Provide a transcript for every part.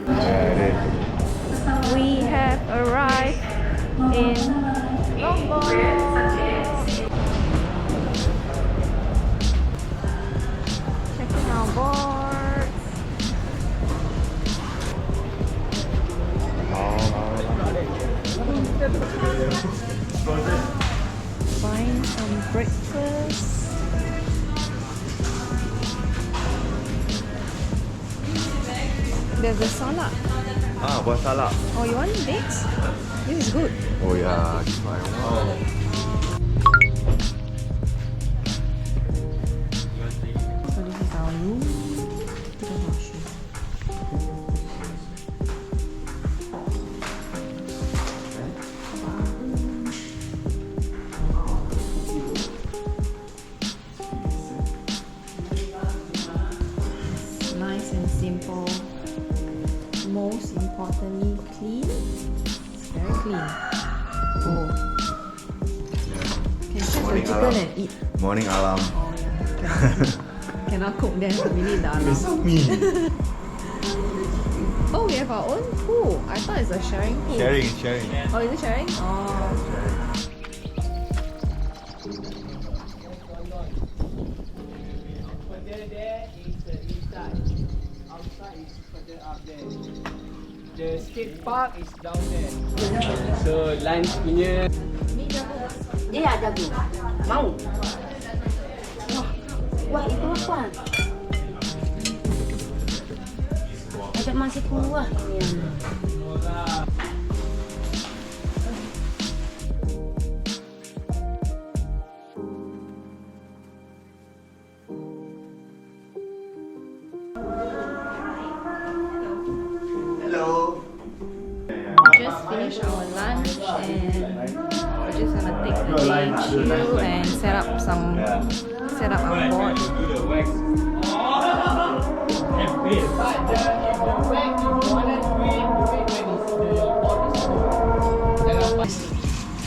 We have arrived in Lombok. Checking our board. Buying some breakfast. There's a salad. Ah, buat salad. Oh, you want dates? This is good. Oh yeah, this one. Wow. So this is our room. Nice and simple. Most importantly, clean. It's very clean. Oh. Can check the chicken and eat. Morning alarm. Oh yeah. Cannot cook then. We need the alarm. It's me. Oh, we have our own pool. I thought it's a sharing pool. Sharing. Oh, is it sharing? Oh. There is the inside. Outside is further up there. The skate park is down there. So lunch punya. Dia jago. Mau. Wah, itu apa? Ada masih kuah ini. Hello. We just finished our lunch and we're just gonna take the day chill and set up our board.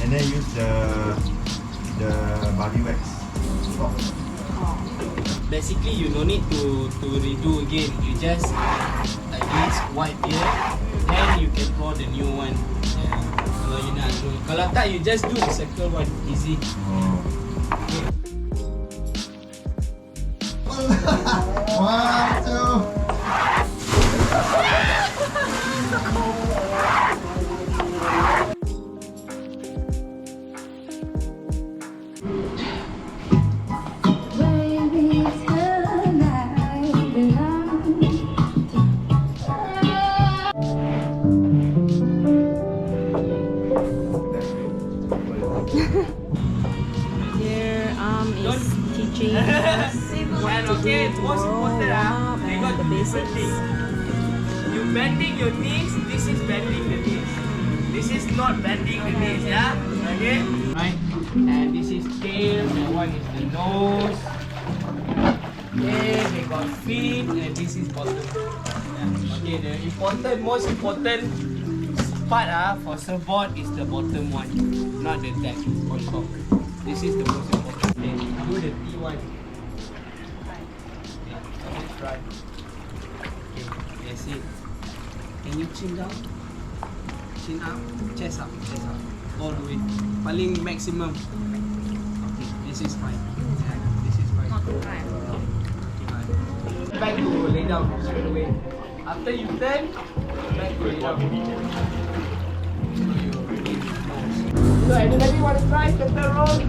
And then use the body wax. Basically, you no need to redo again. You just wipe here, then you can pour the new one. Yeah. Kalau you nak do, kalau tak you just do the circle one, easy. One, two. Here is teaching us what to do to warm up and the basics. You bending your knees, this is bending the knees. This is not bending the knees, yeah? Okay? Right? And this is tail, that one is the nose. Okay, they got feet, and this is bottom. Yeah. Okay, the most important part for surfboard is the bottom one, not the deck on top. This is the most important thing. Do the T1. Okay, let's try. Okay, that's it. Can you chin down? Chin up, chest up, all the way. Paling maximum. Okay, this is fine. Yeah, this is fine. Not too high. Back to lay down straight away. After you turn, back to lay down. So anybody want to try turtle roll?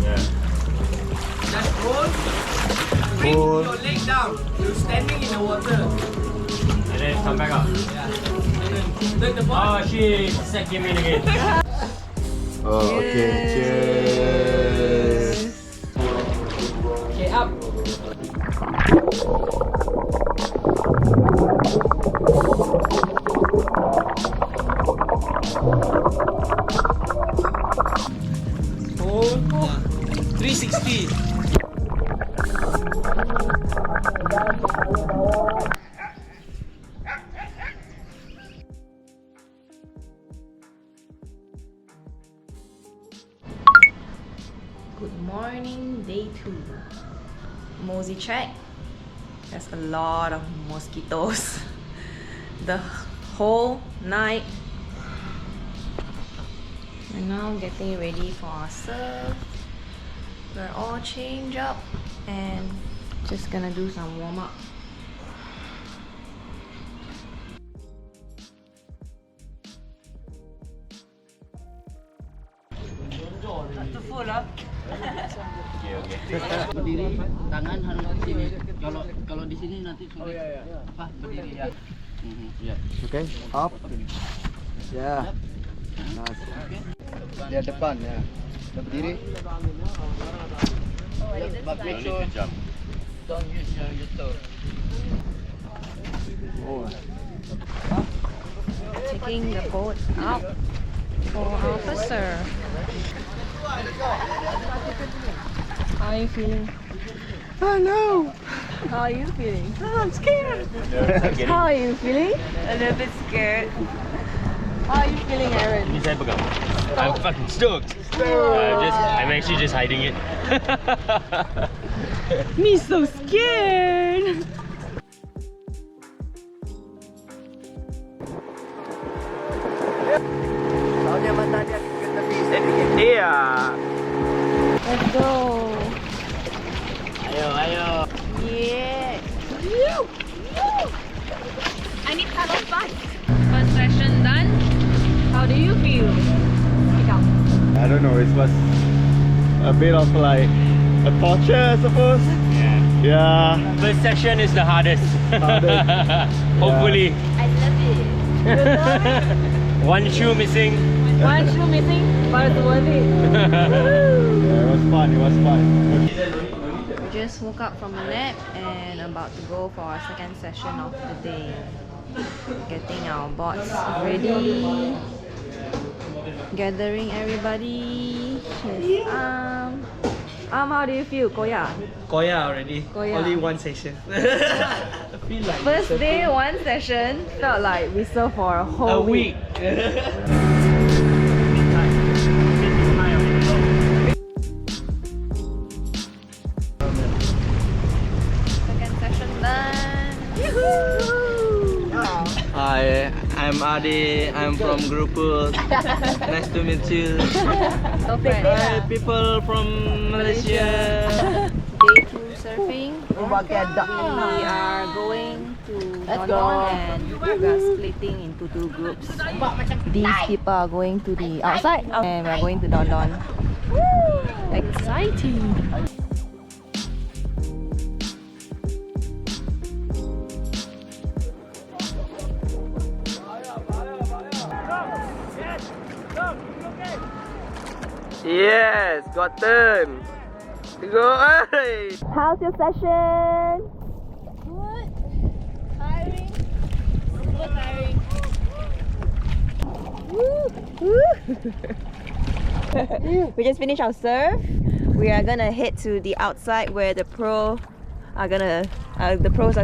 Yeah. Just roll. Bring your leg down. You're standing in the water. And then come back up. Yeah. And then turn the ball. Oh, she came in again. Oh, okay. Cheers. Okay, up. Hold. 360. Good morning, day 2. mosey check. There's a lot of mosquitoes the whole night. We're now getting ready for our surf. We're all changed up and just gonna do some warm up. Berdiri, tangan harus di sini. Kalau di sini nanti sulit. Apa? Berdiri ya. Ya. Okay, up. Ya. Nice. Dia depan ya. Berdiri. But make sure don't use your toe. Oh. Taking the boat out for our first surf. How are you feeling? Oh no. How are you feeling? Oh, I'm scared. How are you feeling? A little bit scared. How are you feeling, Aaron? Ini saya pegang. I'm fucking stoked. I'm actually just hiding it. Me so scared. Soalnya matanya ke tepi sedikit. Iya. Let's go. Ayo. Yeah. I need tunnel fast. First session done. How do you feel? Speak out. I don't know, it was a bit of like a torture, I suppose. Yeah. First section is the hardest. Hopefully. I love it. You love it? One shoe missing. One shoe missing, but it's worth it. Yeah, it was fun. We just woke up from a nap and about to go for our second session of the day. Getting our boards ready. Gathering everybody. Here's how do you feel, Koya? Koya already. Koya. Only one session. I feel like First day, one session. Felt like we served for a whole a week. Second session done. Hi, I'm Adi. I'm from Gerupuk. Nice to meet you. So friends. Hi, people from Malaysia. Day 2 surfing. We are going to London and we are splitting into 2 groups. These people are going to the outside and we are going to London. Exciting! Yes, got turn. Go, hey. How's your session? Good. Tiring. Super tiring. We just finished our surf. We are gonna head to the outside where the pros are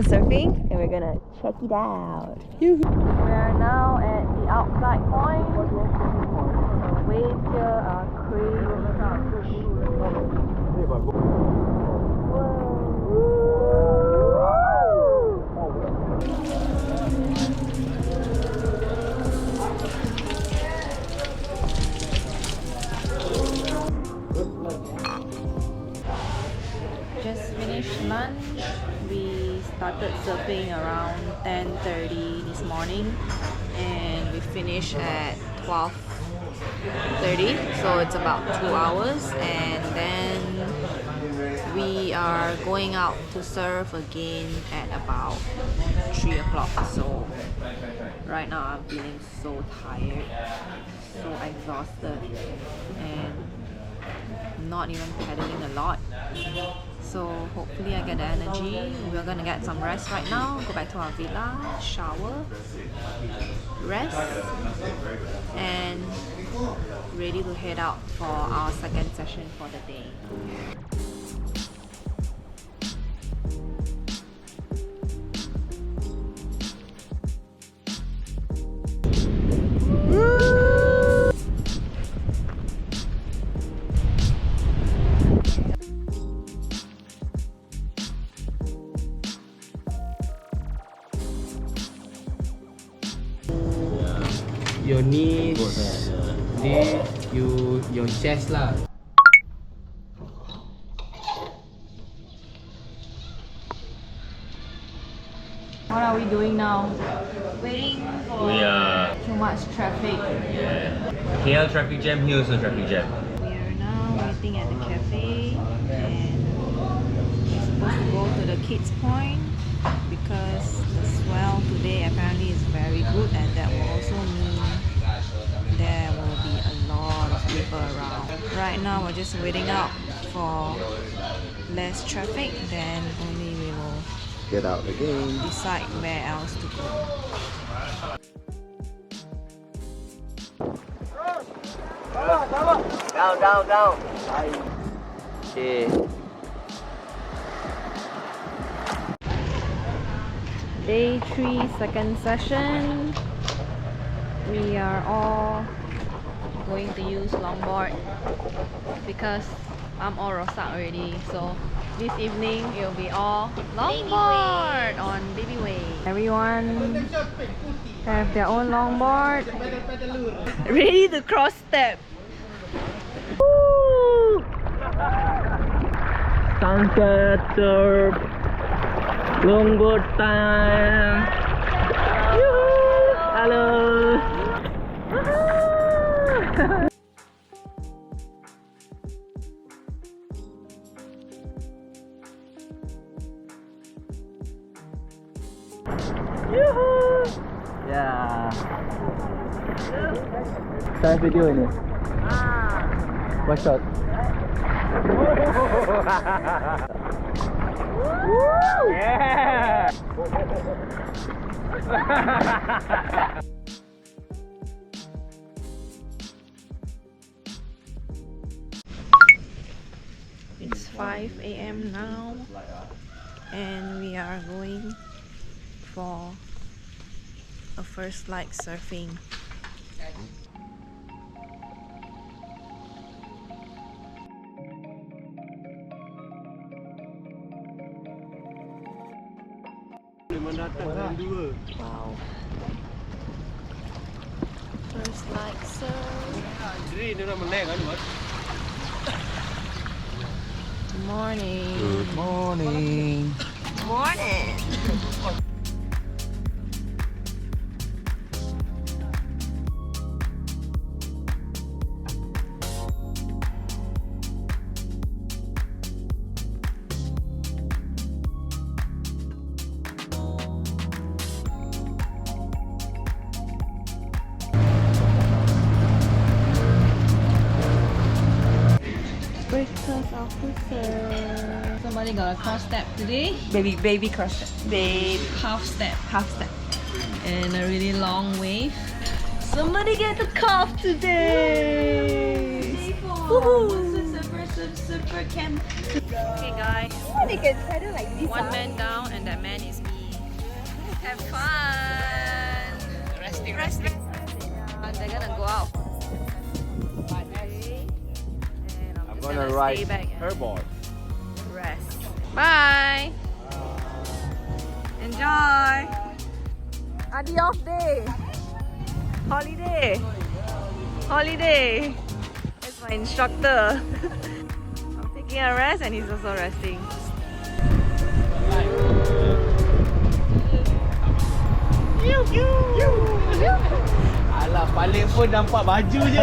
surfing, and we're gonna check it out. We are now at the outside point. The waves here are crazy. Just finished lunch. We started surfing around 10:30 this morning and we finished at 12:30, so it's about 2 hours, and then we are going out to surf again at about 3 o'clock. So right now I'm feeling so tired, so exhausted, and not even paddling a lot. So hopefully I get the energy. We're gonna get some rest right now, go back to our villa, shower, rest, and ready to head out for our second session for the day. your knees, then your chest lah. What are we doing now? Waiting for too much traffic. KL traffic jam, here also traffic jam. We are now waiting at the cafe and we're supposed to go to the kids point because the swell today apparently is very good, and that will also mean there will be a lot of people around. Right now we're just waiting out for less traffic, then only we will Get out again. decide where else to go. Down. Okay. Day 3, second session. We are all going to use longboard because I'm all rosak already. So this evening it will be all longboard on baby wave. Everyone have their own longboard, ready to cross step. Woo! Sunset surf, longboard time. Hello. Yeah. Saya video ini. One shot. Yeah. It's 5 AM now and we are going for a first light surfing. Wow. First light surf. Morning. Good morning. Morning. Breakfast officer. Somebody got a cross step today. Baby cross step. Baby half step. And a really long wave. Somebody get the calf today. Super camp. Okay guys. They can paddle like this. One man down and that man is me. Have fun. Resting. And they're gonna go out. I'm gonna ride stay back her board. rest. Bye. Enjoy. Adios day. Holiday. That's my instructor. I'm taking a rest and he's also resting. Alah, paling pun nampak baju je.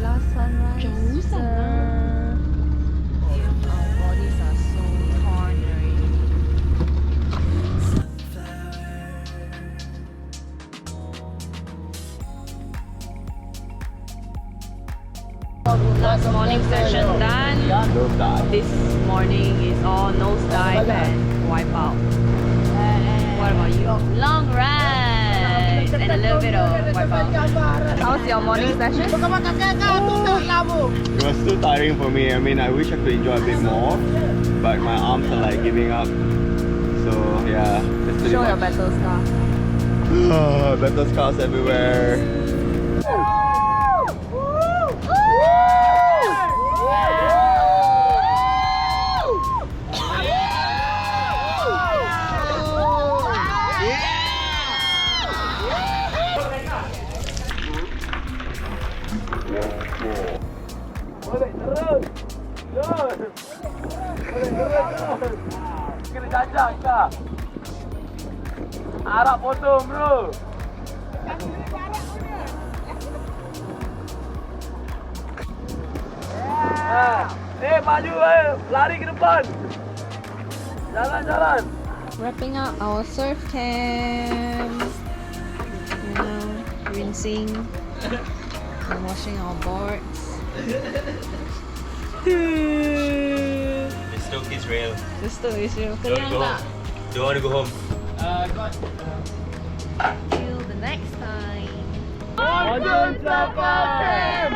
Last sunrise. Our bodies are so torn already. Last morning session done. Don't die. This morning is all nosedive and wipe out. What about you? Long ride and a little bit of wipe out. How's your morning session? It was too tiring for me. I mean, I wish I could enjoy a bit more, but my arms are like giving up. So yeah, that's pretty Show your much. battle scar. Oh, metal scars everywhere. Kena jajak kah? Arak potong bro. Maju lari ke depan. Jalan. Wrapping up our surf camp. You know, rinsing and washing our boards. The stoke is real. Just to issue. Don't Kenyang go tak? home. Don't want to go home. Till the next time. Lanjut sampai camp.